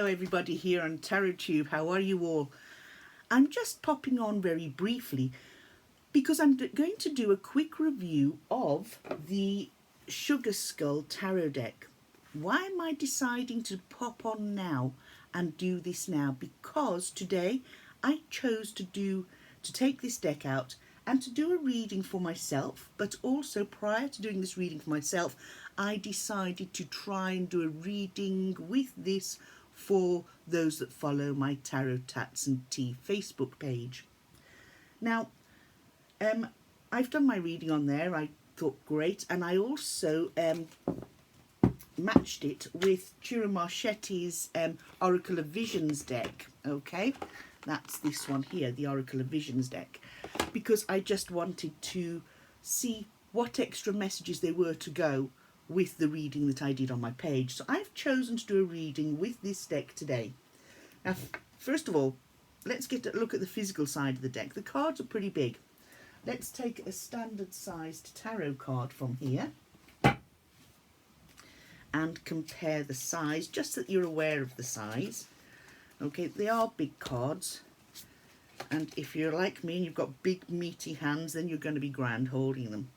Hello everybody here on TarotTube. How are you all? I'm just popping on very briefly because I'm going to do a quick review of the Sugar Skull Tarot deck. Why am I deciding to pop on now and do this now? Because today I chose to take this deck out and to do a reading for myself, but also prior to doing this reading for myself, I decided to try and do a reading with this for those that follow my Tarot Tats and Tea Facebook page. Now, I've done my reading on there. I thought great, and I also matched it with Ciro Marchetti's Oracle of Visions deck. Okay, that's this one here, the Oracle of Visions deck, because I just wanted to see what extra messages there were to go with the reading that I did on my page. So I've chosen to do a reading with this deck today. Now, first of all, let's get a look at the physical side of the deck. The cards are pretty big. Let's take a standard sized tarot card from here and compare the size, just so that you're aware of the size. Okay, they are big cards, and if you're like me and you've got big meaty hands, then you're going to be grand holding them.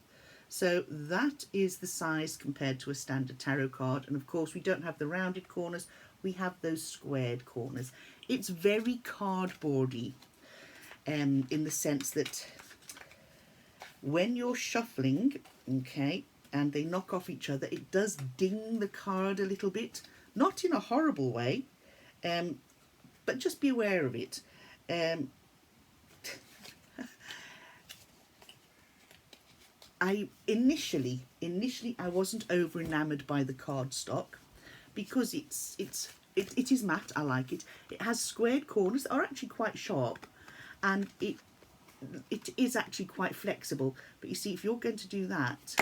So that is the size compared to a standard tarot card, and of course we don't have the rounded corners, we have those squared corners. It's very cardboardy in the sense that when you're shuffling, okay, and they knock off each other, it does ding the card a little bit, not in a horrible way, but just be aware of it. Initially I wasn't over enamored by the cardstock because it is matte. I like it. It has squared corners that are actually quite sharp, and it is actually quite flexible. But you see, if you're going to do that,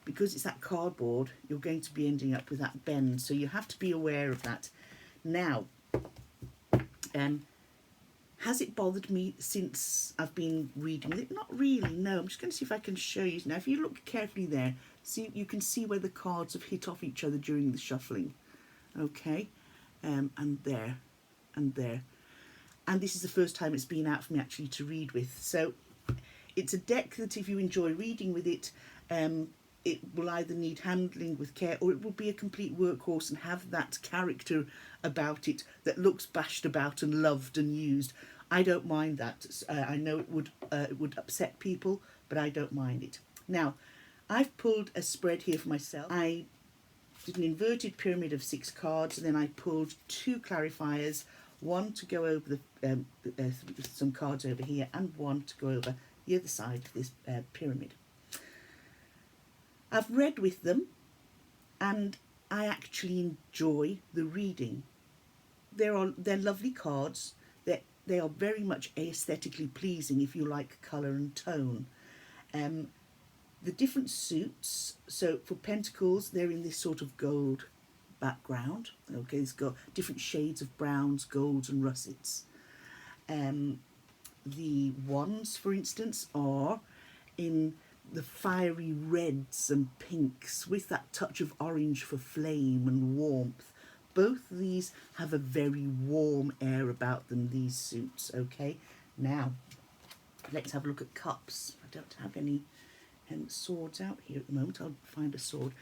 because it's that cardboard, you're going to be ending up with that bend, so you have to be aware of that. Now, has it bothered me since I've been reading it? Not really, no. I'm just going to see if I can show you. Now, if you look carefully there, see, you can see where the cards have hit off each other during the shuffling. Okay, and there, and there. And this is the first time it's been out for me actually to read with. So it's a deck that if you enjoy reading with it, it will either need handling with care, or it will be a complete workhorse and have that character about it that looks bashed about and loved and used. I don't mind that. I know it would upset people, but I don't mind it. Now, I've pulled a spread here for myself. I did an inverted pyramid of 6 cards, and then I pulled 2 clarifiers, one to go over some cards over here, and one to go over the other side of this pyramid. I've read with them, and I actually enjoy the reading. They're lovely cards. They are very much aesthetically pleasing if you like colour and tone. The different suits, so for Pentacles, they're in this sort of gold background. Okay, it's got different shades of browns, golds and russets. The Wands, for instance, are in the fiery reds and pinks with that touch of orange for flame and warmth. Both of these have a very warm air about them, these suits. Okay, now let's have a look at Cups. I don't have any swords out here at the moment. I'll find a sword.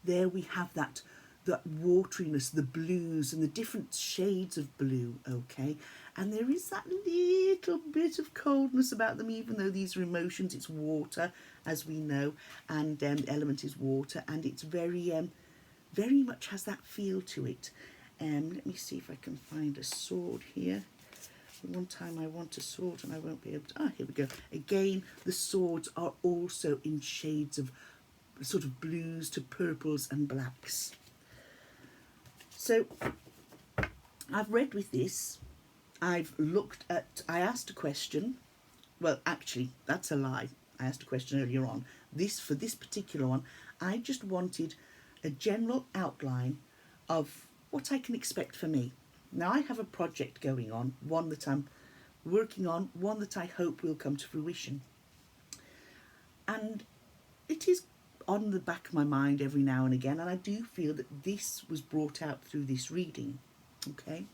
There we have that wateriness, the blues and the different shades of blue. Okay, and there is that little bit of coldness about them, even though these are emotions. It's water, as we know, and the element is water, and it's very much has that feel to it. Let me see if I can find a sword here. One time I want a sword and I won't be able to. Here we go. Again, the swords are also in shades of sort of blues to purples and blacks. So I've read with this. I asked a question. Well, actually, that's a lie. I asked a question earlier on. For this particular one, I just wanted a general outline of what I can expect for me. Now, I have a project going on, one that I'm working on, one that I hope will come to fruition. And it is on the back of my mind every now and again, and I do feel that this was brought out through this reading. Okay.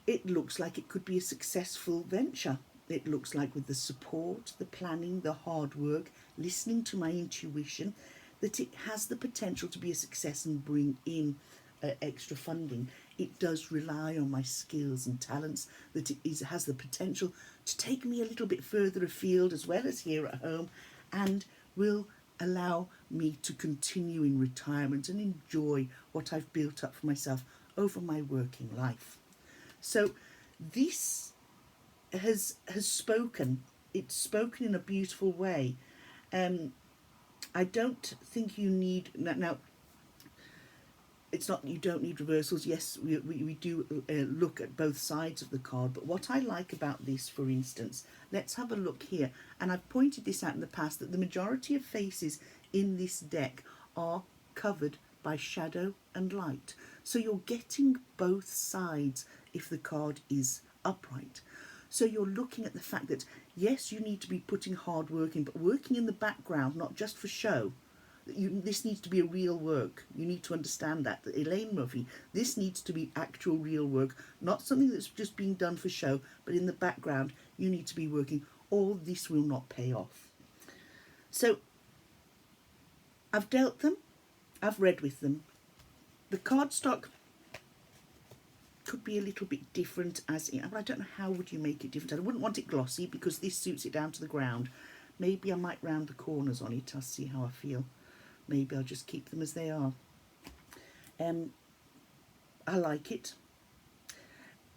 It looks like it could be a successful venture. It looks like, with the support, the planning, the hard work, listening to my intuition, that it has the potential to be a success and bring in extra funding. It does rely on my skills and talents, that has the potential to take me a little bit further afield as well as here at home, and will allow me to continue in retirement and enjoy what I've built up for myself over my working life. So this has spoken. It's spoken in a beautiful way. I don't think you need now. It's not you don't need reversals. Yes, we do look at both sides of the card. But what I like about this, for instance, let's have a look here. And I've pointed this out in the past, that the majority of faces in this deck are covered by shadow and light. So you're getting both sides if the card is upright. So you're looking at the fact that, yes, you need to be putting hard work in, but working in the background, not just for show. This needs to be a real work. You need to understand that Elaine Murphy, this needs to be actual real work, not something that's just being done for show, but in the background you need to be working, or this will not pay off. So I've dealt them, I've read with them. The cardstock could be a little bit different, but I don't know how would you make it different. I wouldn't want it glossy because this suits it down to the ground. Maybe I might round the corners on it. I'll see how I feel. Maybe I'll just keep them as they are. I like it,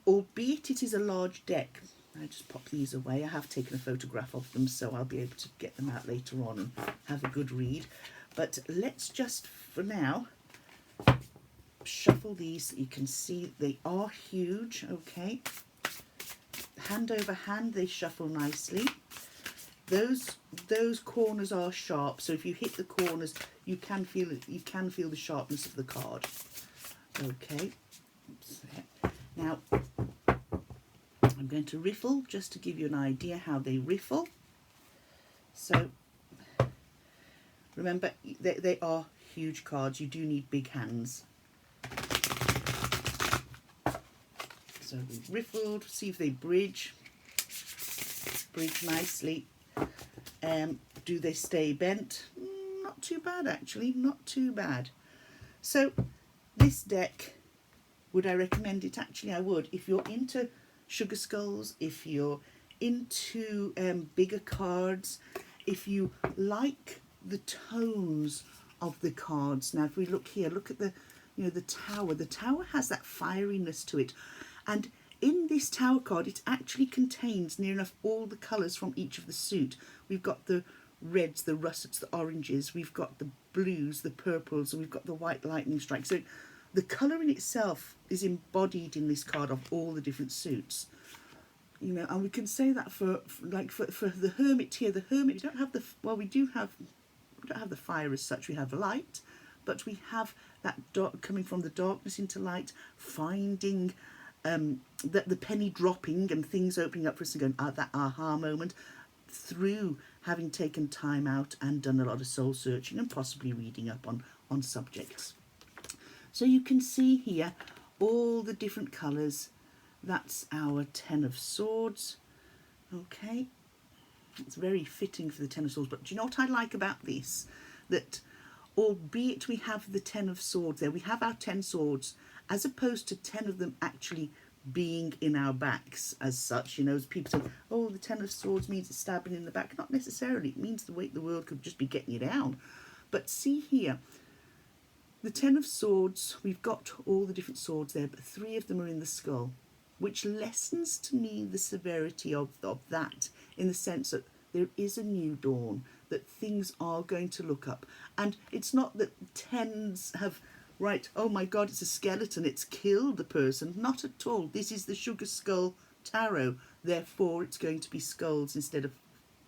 albeit it is a large deck. I just pop these away. I have taken a photograph of them, so I'll be able to get them out later on and have a good read. But let's just, for now, shuffle these. You can see they are huge. Okay, hand over hand, they shuffle nicely. Those corners are sharp, so if you hit the corners, you can feel it. You can feel the sharpness of the card. Okay, now I'm going to riffle just to give you an idea how they riffle. So remember, they are huge cards. You do need big hands. So we've riffled. See if they bridge nicely. Do they stay bent? Not too bad, actually, not too bad. So this deck, would I recommend it? Actually, I would. If you're into sugar skulls, if you're into bigger cards, if you like the tones of the cards. Now, if we look here, look at the tower. The tower has that fieriness to it, and in this tower card, it actually contains near enough all the colours from each of the suit. We've got the reds, the russets, the oranges, we've got the blues, the purples, and we've got the white lightning strike. So the colour in itself is embodied in this card of all the different suits. And we can say that for the hermit here. The hermit, we don't have the, well, we don't have the fire as such. We have light, but we have that dark coming from the darkness into light, finding the penny dropping and things opening up for us and going, that aha moment, through having taken time out and done a lot of soul searching and possibly reading up on subjects. So you can see here all the different colours. That's our Ten of Swords. Okay, it's very fitting for the Ten of Swords. But do you know what I like about this? That albeit we have the Ten of Swords there, we have our 10 swords, as opposed to 10 of them actually being in our backs as such. As people say, oh, the 10 of Swords means it's stabbing in the back. Not necessarily. It means the way the world could just be getting you down. But see here, the 10 of Swords, we've got all the different swords there, but 3 of them are in the skull, which lessens to me the severity of that, in the sense that there is a new dawn, that things are going to look up. And it's not that 10s have, right, oh my God, it's a skeleton, it's killed the person. Not at all. This is the Sugar Skull Tarot. Therefore, it's going to be skulls instead of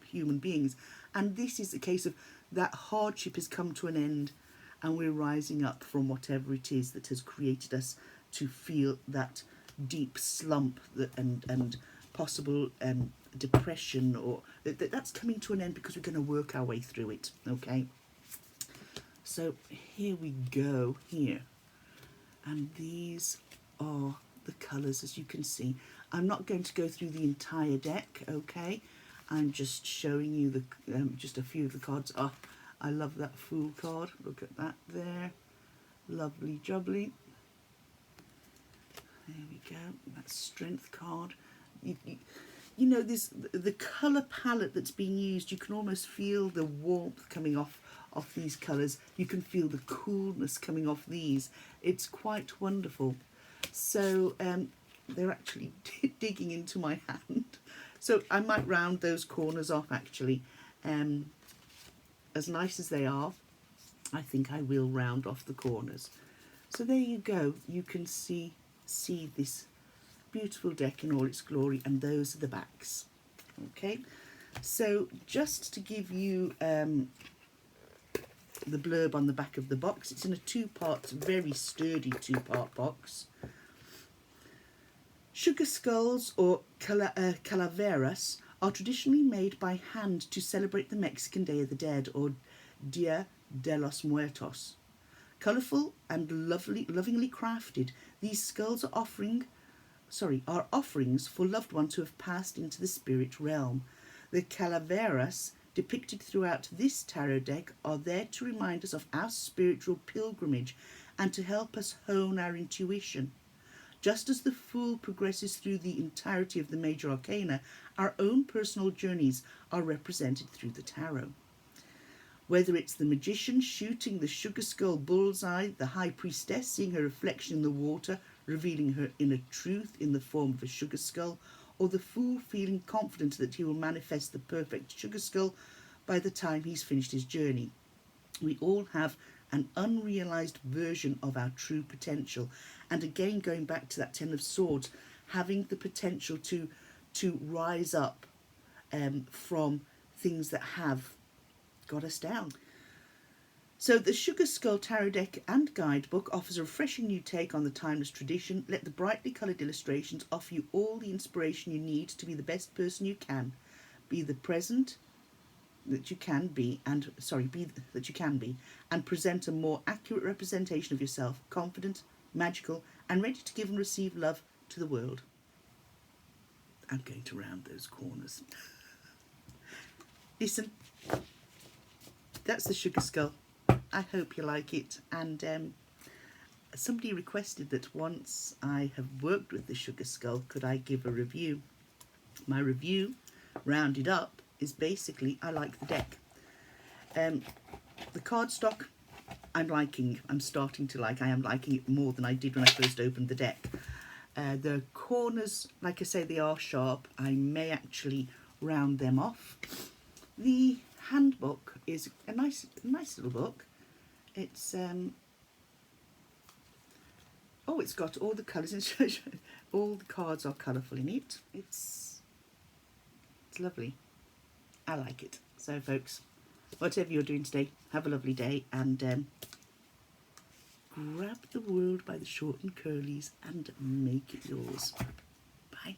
human beings. And this is the case of that hardship has come to an end, and we're rising up from whatever it is that has created us to feel that deep slump and possible depression, or that's coming to an end, because we're going to work our way through it. Okay, so here we go here, and these are the colours, as you can see. I'm not going to go through the entire deck, okay? I'm just showing you the just a few of the cards. Oh, I love that Fool card. Look at that there. Lovely jubbly. There we go. That Strength card. You know, the colour palette that's being used, you can almost feel the warmth coming off these colours. You can feel the coolness coming off these. It's quite wonderful. So they're actually digging into my hand. So I might round those corners off actually. As nice as they are, I think I will round off the corners. So there you go. You can see this beautiful deck in all its glory, and those are the backs. Okay, so just to give you the blurb on the back of the box, it's in a two-part, very sturdy two-part box. Sugar skulls, or calaveras, are traditionally made by hand to celebrate the Mexican Day of the Dead, or Dia de los Muertos. Colourful and lovingly crafted, these skulls are offerings for loved ones who have passed into the spirit realm. The calaveras depicted throughout this tarot deck are there to remind us of our spiritual pilgrimage and to help us hone our intuition. Just as the Fool progresses through the entirety of the major arcana, our own personal journeys are represented through the tarot. Whether it's the magician shooting the sugar skull bullseye, the high priestess seeing her reflection in the water, revealing her inner truth in the form of a sugar skull, or the Fool feeling confident that he will manifest the perfect sugar skull by the time he's finished his journey. We all have an unrealised version of our true potential. And again, going back to that Ten of Swords, having the potential to rise up from things that have got us down. So the Sugar Skull Tarot deck and guidebook offers a refreshing new take on the timeless tradition. Let the brightly coloured illustrations offer you all the inspiration you need to be the best person you can. Be the present that you can be, and and present a more accurate representation of yourself, confident, magical, and ready to give and receive love to the world. I'm going to round those corners. Listen, that's the Sugar Skull. I hope you like it. And somebody requested that once I have worked with the Sugar Skull, could I give a review? My review, rounded up, is basically I like the deck. The cardstock I'm starting to like. I am liking it more than I did when I first opened the deck. The corners, like I say, they are sharp. I may actually round them off. The handbook is a nice little book. It's it's got all the colours in. All the cards are colourful in it. It's lovely. I like it. So folks, whatever you're doing today, have a lovely day, and grab the world by the short and curlies and make it yours. Bye.